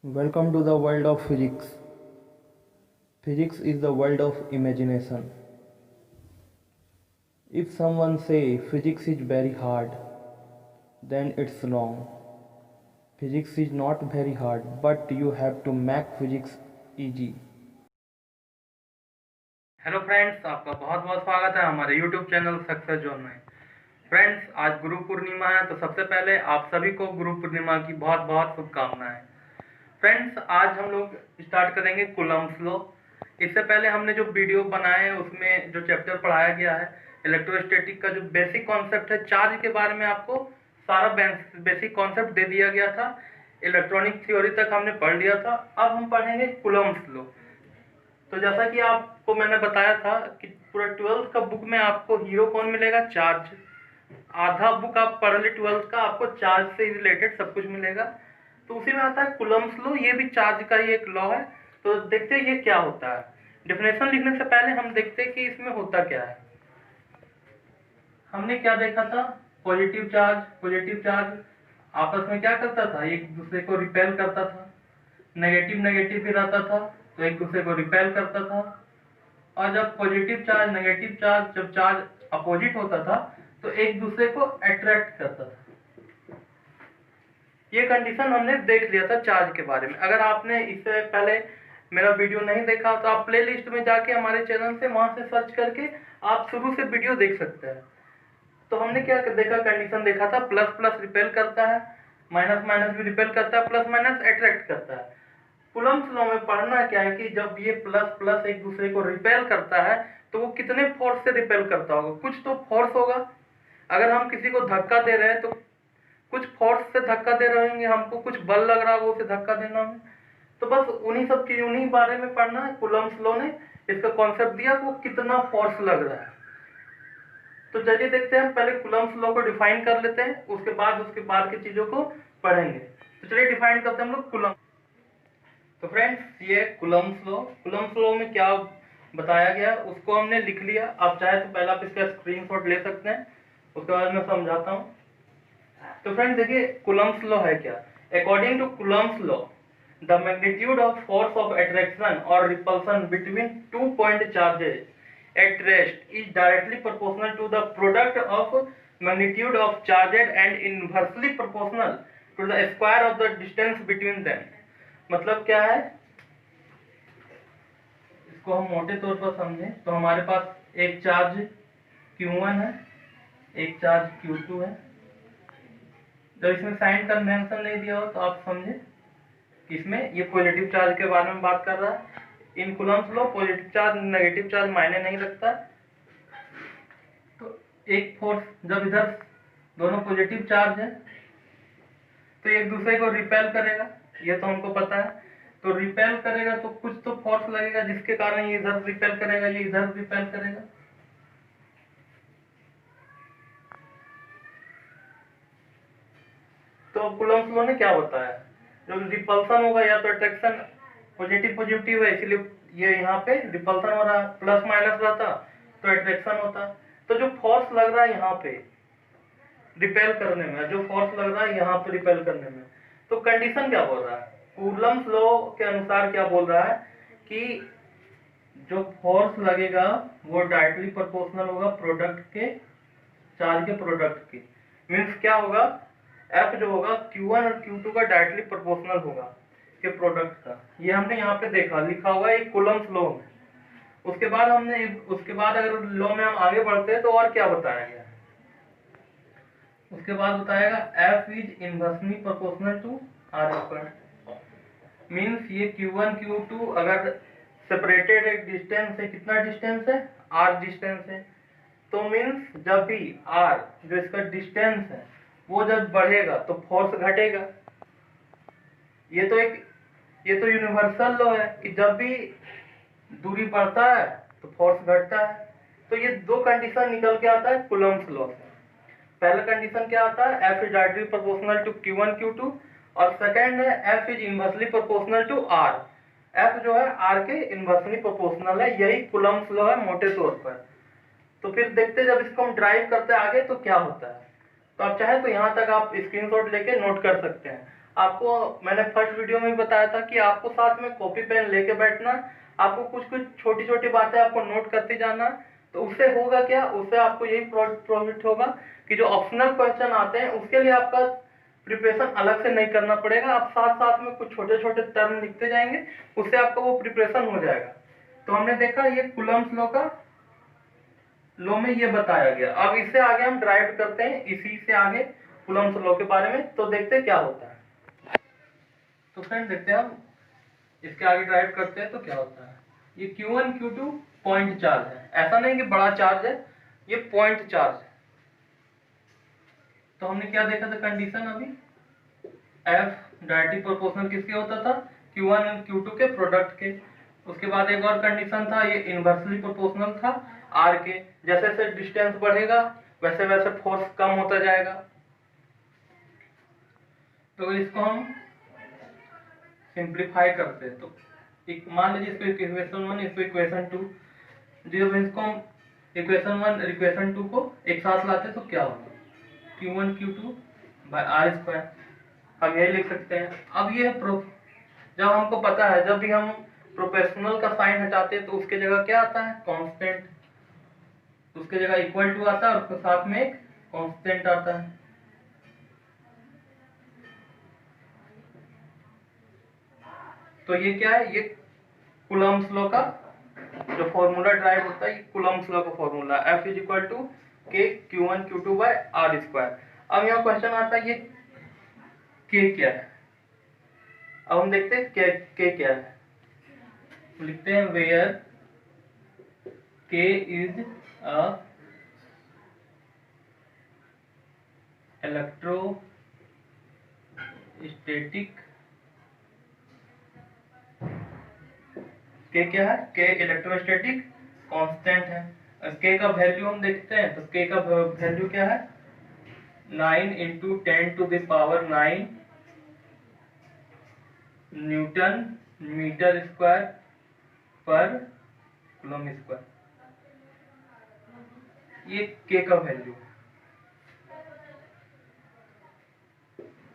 Welcome to the world of physics. Physics is the world of imagination. If someone say physics is very hard, then it's wrong. Physics is not very hard, but you have to make physics easy. Hello friends, आपका बहुत बहुत स्वागत है हमारे YouTube channel success zone में। Friends, आज गुरु पूर्णिमा है, तो सबसे पहले आप सभी को गुरु पूर्णिमा की बहुत बहुत शुभकामनाएं। फ्रेंड्स, आज हम लोग स्टार्ट करेंगे कूलम्ब्स लॉ। इससे पहले हमने जो वीडियो बनाए हैं उसमें जो चैप्टर पढ़ाया गया है इलेक्ट्रोस्टैटिक का जो बेसिक कॉन्सेप्ट है, चार्ज के बारे में आपको सारा बेसिक कॉन्सेप्ट दे दिया गया था। इलेक्ट्रॉनिक थ्योरी तक हमने पढ़ लिया था। अब हम पढ़ेंगे कूलम्ब्स लॉ। तो जैसा कि आपको मैंने बताया था कि पूरा 12th का बुक में आपको हीरो कौन मिलेगा? चार्ज। आधा बुक आप पढ़ ले 12th का, आपको चार्ज से रिलेटेड सब कुछ मिलेगा। तो उसी में आता है कूलम्ब्स लॉ, ये भी चार्ज का ही एक लॉ है। तो देखते हैं ये क्या होता है। डेफिनेशन लिखने से पहले हम देखते हैं कि इसमें होता क्या है। हमने क्या देखा था? पॉजिटिव चार्ज आपस में क्या करता था? एक दूसरे को रिपेल करता था। नेगेटिव भी रहता था तो एक दूसरे को रिपेल करता था। और जब पॉजिटिव चार्ज नेगेटिव चार्ज जब चार्ज अपोजिट होता था तो एक दूसरे को अट्रैक्ट करता था। ये कंडीशन हमने देख लिया था चार्ज के बारे में। अगर आपने इससे पहले मेरा वीडियो नहीं देखा तो आप प्लेलिस्ट में जाके हमारे चैनल से वहां से सर्च करके आप शुरू से वीडियो देख सकते हैं। तो हमने क्या देखा? कंडीशन देखा था, प्लस प्लस रिपेल करता है, माइनस माइनस भी रिपेल करता है, प्लस माइनस अट्रैक्ट करता है। कूलम्ब्स लॉ में पढ़ना क्या है कि जब ये प्लस प्लस एक दूसरे को रिपेल करता है तो वो कितने फोर्स से रिपेल करता होगा? कुछ तो फोर्स होगा। अगर हम किसी को धक्का दे रहे हैं तो कुछ फोर्स से धक्का दे रहे होंगे, हमको कुछ बल लग रहा होगा उसे धक्का देना में। तो बस उन्हीं बारे में पढ़ना है। कूलम्ब्स लॉ ने इसका कॉन्सेप्ट दिया वो कितना फोर्स लग रहा है। तो चलिए देखते हैं, पहले कूलम्ब्स लॉ को डिफाइन कर लेते हैं, उसके बाद की चीजों को पढ़ेंगे। तो चलिए डिफाइन करते हैं हम लोग कूलम्ब। तो फ्रेंड्स, ये कूलम्ब्स लॉ में क्या बताया गया उसको हमने लिख लिया। आप चाहे तो पहले आप इसका स्क्रीनशॉट ले सकते हैं, उसके बाद मैं समझाता हूँ। तो फ्रेंड्स देखिए, कूलम्ब्स लॉ है क्या? According to Coulomb's law, the magnitude of force of attraction और repulsion between 2 point charges at rest is directly proportional to the product of magnitude of charges and inversely proportional to the square of the distance between them। मतलब क्या है? इसको हम मोटे तौर पर समझें तो हमारे पास एक चार्ज Q1 है, एक चार्ज Q2 है। जब इसमें साइन कन्वेंशन नहीं दिया हो तो आप समझे कि इसमें ये पॉजिटिव चार्ज के बारे में बात कर रहा है। In Coulomb's law positive charge negative charge मायने नहीं रखता। तो एक फोर्स जब इधर दोनों पॉजिटिव चार्ज है तो एक दूसरे को रिपेल करेगा, ये तो हमको पता है। तो रिपेल करेगा तो कुछ तो फोर्स लगेगा जिसके कारण ये इधर रिपेल करेगा, ये इधर रिपेल करेगा। तो कूलम्ब्स लॉ ने क्या बताया? जो रिपल्सन होगा या तो अट्रैक्शन पॉजिटिव है, इसलिए ये यहाँ पे रिपल्सन हो रहा है। प्लस माइनस रहता तो अट्रैक्शन होता। तो जो फोर्स लग रहा है यहाँ पे रिपेल करने में, जो फोर्स लग रहा है यहाँ पे रिपेल करने में, तो कंडीशन क्या बोल रहा है? कूलम्ब्स लॉ के अनुसार क्या बोल रहा है कि जो फोर्स लगेगा वो डायरेक्टली प्रोपोर्शनल होगा प्रोडक्ट के चार्ज के प्रोडक्ट के। मीन्स क्या होगा? F जो होगा Q1 और Q2 का डायरेक्टली प्रोपोर्शनल होगा के प्रोडक्ट का। ये हमने यहाँ पे देखा, लिखा हुआ है कूलम्ब्स लॉ में। उसके बाद अगर लॉ में हम आगे बढ़ते हैं तो और क्या बताया गया? उसके बाद बताएगा F is inversely proportional to R²। Means ये Q1 Q2 अगर सेपरेटेड एक डिस्टेंस है, कितना डिस्टेंस है? R डिस्टेंस है। तो मीन्स जब भी R जो इसका डिस्टेंस है वो जब बढ़ेगा तो फोर्स घटेगा। ये तो यूनिवर्सल लॉ है कि जब भी दूरी बढ़ता है तो फोर्स घटता है। तो ये दो कंडीशन निकल के आता है कूलम्ब्स लॉ से। पहला कंडीशन क्या आता है? F is directly proportional to Q1 Q2 और सेकंड है F is inversely proportional to R। F जो है R के इनवर्सली प्रोपोर्शनल है, यही कूलम्ब्स लॉ है मोटे तौर पर। तो फिर देखते जब इसको हम ड्राइव करते हैं आगे तो क्या होता है। तो आप चाहे तो यहाँ तक आप स्क्रीनशॉट लेके नोट कर सकते हैं। आपको मैंने फर्स्ट वीडियो में भी बताया था कि आपको साथ में कॉपी पेन लेके बैठना, आपको कुछ कुछ छोटी छोटी बातें आपको नोट करते जाना। तो उससे होगा क्या, उससे आपको यही प्रॉफिट होगा कि जो ऑप्शनल क्वेश्चन आते हैं उसके लिए आपका प्रिपरेशन अलग से नहीं करना पड़ेगा, आप साथ साथ में कुछ छोटे छोटे टर्म लिखते जाएंगे, उससे आपका वो प्रिपरेशन हो जाएगा। तो हमने देखा ये कूलम्ब्स लॉ में ये बताया गया। अब इससे आगे हम ड्राइव करते हैं, इसी से आगे कूलम्ब्स लॉ के बारे में, तो देखते हैं क्या होता है। तो फ्रेंड देखते हैं हम इसके आगे ड्राइव करते हैं तो क्या होता है। ये Q1 Q2 पॉइंट चार्ज है, ऐसा नहीं कि बड़ा चार्ज है, ये पॉइंट चार्ज है। तो हमने क्या देखा था कंडीशन अभी, F डायरेक्टली प्रोपोर्शनल किसके होता था, Q1 और Q2 के प्रोडक्ट के। उसके बाद एक और कंडीशन था, ये इनवर्सली प्रोपोर्शनल था R के। जैसे जैसे डिस्टेंस बढ़ेगा वैसे वैसे फोर्स कम होता जाएगा। तो इसको हम सिंप्लीफाई करते हैं, तो एक मान लीजिए इसको इक्वेशन 1, इसको इक्वेशन 2, जब इसको हम इक्वेशन 1 इक्वेशन 2 को एक साथ लाते तो क्या होगा, Q1 Q2 bye R square, हम यही लिख सकते हैं। अब ये जब हमको पता है, जब भी हम प्रोपोर्शनल का साइन हटाते हैं तो उसके जगह क्या आता है, कांस्टेंट, उसके जगह इक्वल टू आता है और उसके साथ में एक कांस्टेंट आता है। तो ये क्या है, ये कूलम्ब्स लॉ का जो फॉर्मूला ड्राइव होता है, ये कूलम्ब्स लॉ का formula, F is equal to K Q1 Q2 bye R square. अब यहाँ क्वेश्चन आता है ये K क्या है। अब हम देखते हैं K क्या है, लिखते हैं where K is a electrostatic, K क्या है, K इलेक्ट्रोस्टैटिक कांस्टेंट है। K का वैल्यू हम देखते हैं, तो K का वैल्यू क्या है, 9 इंटू 10⁹ न्यूटन मीटर स्क्वायर पर कूलम्ब स्क्वायर। ये K का वैल्यू,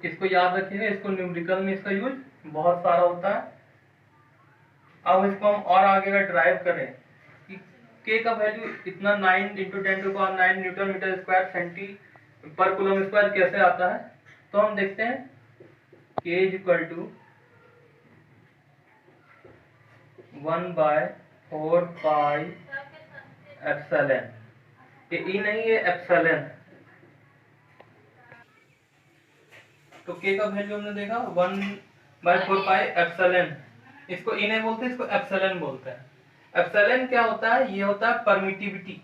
इसको याद रखिएगा, इसको न्यूमेरिकल में इसका यूज बहुत सारा होता है। अब इसको हम और आगे अगर ड्राइव करें कि K का वैल्यू इतना 9 into 10⁹ newton metre square centi per coulomb square कैसे आता है, तो हम देखते हैं K is equal to 1/4 pi epsilon, ये ई नहीं है एप्सिलॉन। तो K का वैल्यू हमने देखा 1/4 पाई एप्सिलॉन, इसको ई नहीं बोलते, इसको एप्सिलॉन बोलते हैं। एप्सिलॉन क्या होता है, ये होता है परमिटिविटी।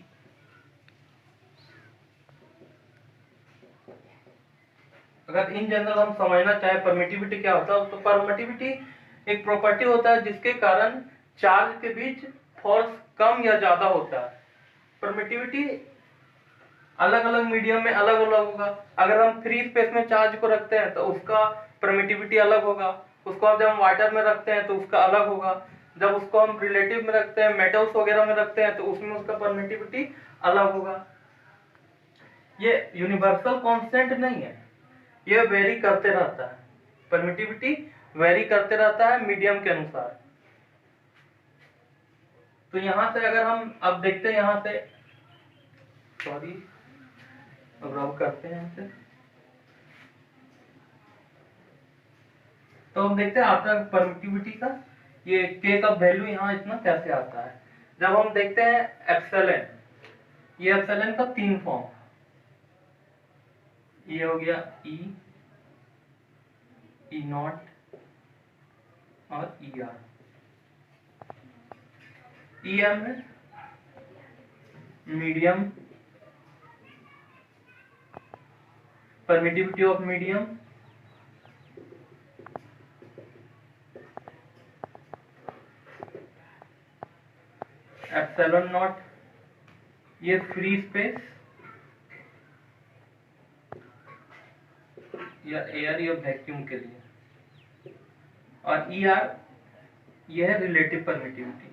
अगर इन जनरल हम समझना चाहे परमिटिविटी क्या होता है, तो परमिटिविटी एक प्रॉपर्टी होता है जिसके कारण चार्ज के बीच फोर्स कम या ज्यादा होता है। परमिटिविटी अलग अलग मीडियम में अलग अलग होगा। अगर हम फ्री स्पेस में चार्ज को रखते हैं तो उसका परमिटिविटी अलग होगा, उसको जब हम वाटर में रखते हैं तो उसका अलग होगा, जब उसको हम रिलेटिव में रखते हैं, मेटल्स वगैरह में रखते हैं तो उसमें उसका परमिटिविटी अलग होगा। ये यूनिवर्सल कांस्टेंट नहीं है, ये वेरी करते रहता है, परमिटिविटी वेरी करते रहता है मीडियम के अनुसार। तो यहां से अगर हम अब देखते हैं, यहां से सॉरी अब रब करते हैं यहाँ से, तो हम देखते हैं आता है परमिटिविटी का ये K का वैल्यू यहाँ इतना कैसे आता है। जब हम देखते हैं एप्सिलॉन, ये एप्सिलॉन का 3 फॉर्म, ये हो गया E, E0 और ER। EM है medium, permittivity of medium, epsilon not ये फ्री स्पेस या एयर या वैक्यूम के लिए, और ER यह है रिलेटिव परमिटिविटी।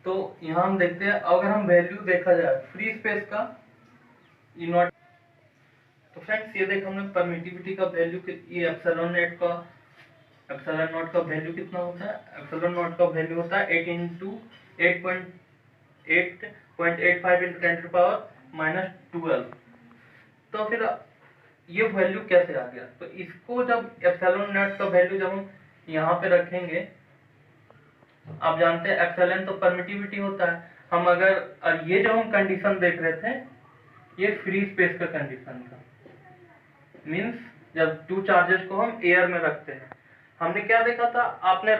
तो यहाँ हम देखते हैं, अगर हम वैल्यू देखा जाए फ्री स्पेस का ई नॉट, तो फ्रेंड्स ये देख हमने परमिटिविटी का वैल्यू, ये एप्सिलॉन नॉट का वैल्यू कितना होता है, एप्सिलॉन नॉट का वैल्यू होता है 8 इंटू 8.85 इंटू 10⁻⁻12। तो फिर ये वैल्यू कैसे आ गया, तो इसको जब एप्सिलॉन नॉट का वैल्यू जब हम यहाँ पे रखेंगे, आप जानते हैं एप्सिलॉन तो परमिटिविटी होता है, हम अगर, और ये जो हम कंडीशन देख रहे थे ये फ्री स्पेस का कंडीशन था, मींस जब टू चार्जेस को हम एयर में रखते हैं, हमने क्या देखा था, आपने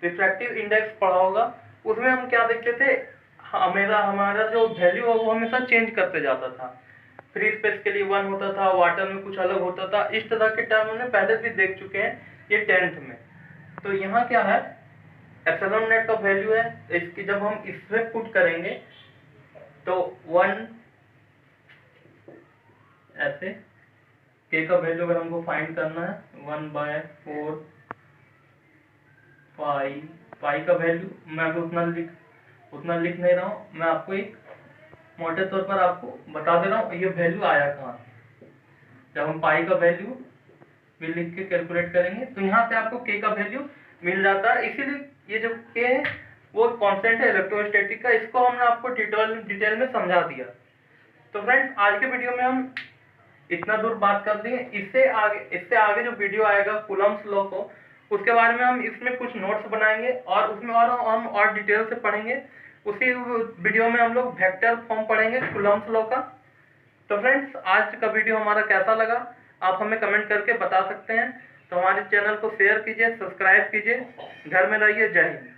रिफ्रैक्टिव इंडेक्स पढ़ा होगा, उसमें हम क्या देखते थे, हमारा जो वैल्यू है वो हमेशा चेंज करते जाता था, फ्री स्पेस के लिए 1 होता था, वाटर में कुछ अलग होता था, इस तरह के टर्म हमने पहले भी देख चुके हैं ये 10th में। तो यहाँ क्या है, एप्सिलॉन नॉट का वैल्यू है, इसकी जब हम इसमें पुट करेंगे तो 1 ऐसे, के का वैल्यू अगर हमको फाइंड करना है 1/4 पाई का वैल्यू, मैं अभी उतना लिख नहीं रहा हूँ, मैं आपको एक मोटे तौर पर आपको बता दे रहा हूँ ये वैल्यू आया कहाँ से। जब हम पाई का वैल्यू भी लिख के कैलकुलेट करेंगे तो यहाँ से आपको के का वैल्यू मिल जाता है, इसीलिए ये जो के है वो कांस्टेंट है इलेक्ट्रोस्टैटिक का, इसको हमने आपको डिटेल में समझा दिया। तो फ्रेंड्स आज के वीडियो में हम इतना दूर बात कर दिए, इससे आगे जो वीडियो आएगा कूलम्ब्स लॉ को, उसके बारे में हम इसमें कुछ नोट्स बनाएंगे और उसमें हम और डिटेल से पढ़ेंगे। उसी वीडियो में हम लोग वेक्टर फॉर्म पढ़ेंगे कूलम्ब्स लॉ का। तो फ्रेंड्स आज का वीडियो हमारा कैसा लगा आप हमें कमेंट करके बता सकते हैं। तो हमारे चैनल को शेयर कीजिए, सब्सक्राइब कीजिए, घर में रहिए, जय हिंद।